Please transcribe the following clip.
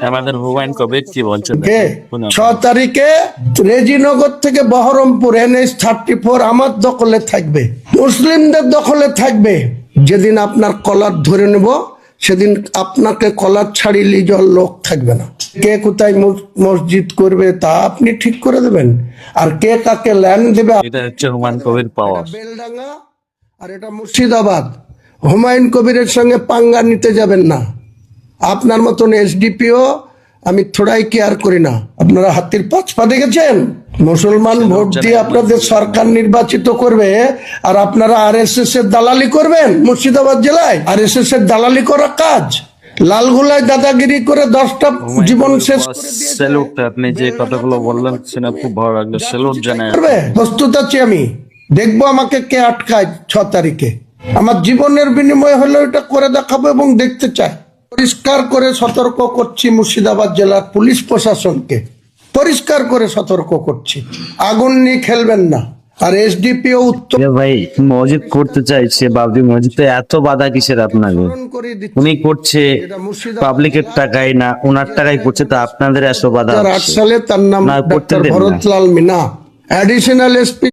আমাদের হুমায়ুন কবির কি বলছেন? 6 তারিখে রেজিনগর থেকে বহরমপুর NH-34 আমার দখলে থাকবে, মুসলিমদের দখলে থাকবে। যেদিন আপনার কলার ধরে নেব সেদিন আপনাকে কলার ছাড়িয়ে যাওয়ার লোক থাকবে না। কে কোথায় মসজিদ করবে তা আপনি ঠিক করে দেবেন, আর কে কাকে ল্যান্ড দেবে। এটা হচ্ছে হুমায়ুন কবির পাওয়ার। বেলডাঙ্গা আর এটা মুর্শিদাবাদ। হুমায়ুন কবিরের সঙ্গে পাঙ্গা নিতে যাবেন না। আপনার মতন SDPO আমি থোড়াই কেয়ার করি না। আপনারা হাতির পাঁচ পা দেখেছেন? মুসলমান ভোট দিয়ে আপনাদের সরকার নির্বাচিত করবে, আর আপনারা RSS এর দালালি করবেন মুর্শিদাবাদ জেলায়। RSS এর দালালি করা কাজ। লালগুলায় দাদাগিরি করে 10টা জীবন শেষ করে দিয়েছে। স্যালুট, আপনি যে কথাগুলো বললেন সেটা খুব ভালো লাগলো। স্যালুট জানাই। প্রস্তুত আছি আমি, দেখবো আমাকে কে আটকায় 6 তারিখে। আমার জীবনের বিনিময়ে হলেও এটা করে দেখাবো এবং দেখতে চাই। পরিষ্কার করে সতর্ক করছি মুর্শিদাবাদ জেলার পুলিশ প্রশাসনকে, পরিষ্কার করে সতর্ক করছি, আগুন নিয়ে খেলবেন না। আর SDPO উত্তর ভাই মসজিদ করতে চাইছে, বাবরি মসজিদে এত বাধা কিসের আপনাকে? উনি করছে পাবলিকের টাকায় না, ওনার টাকায় করছে, তা আপনাদের এত বাধা। 2008 সালে তার নাম doctor Bharatlal Meena, additional SP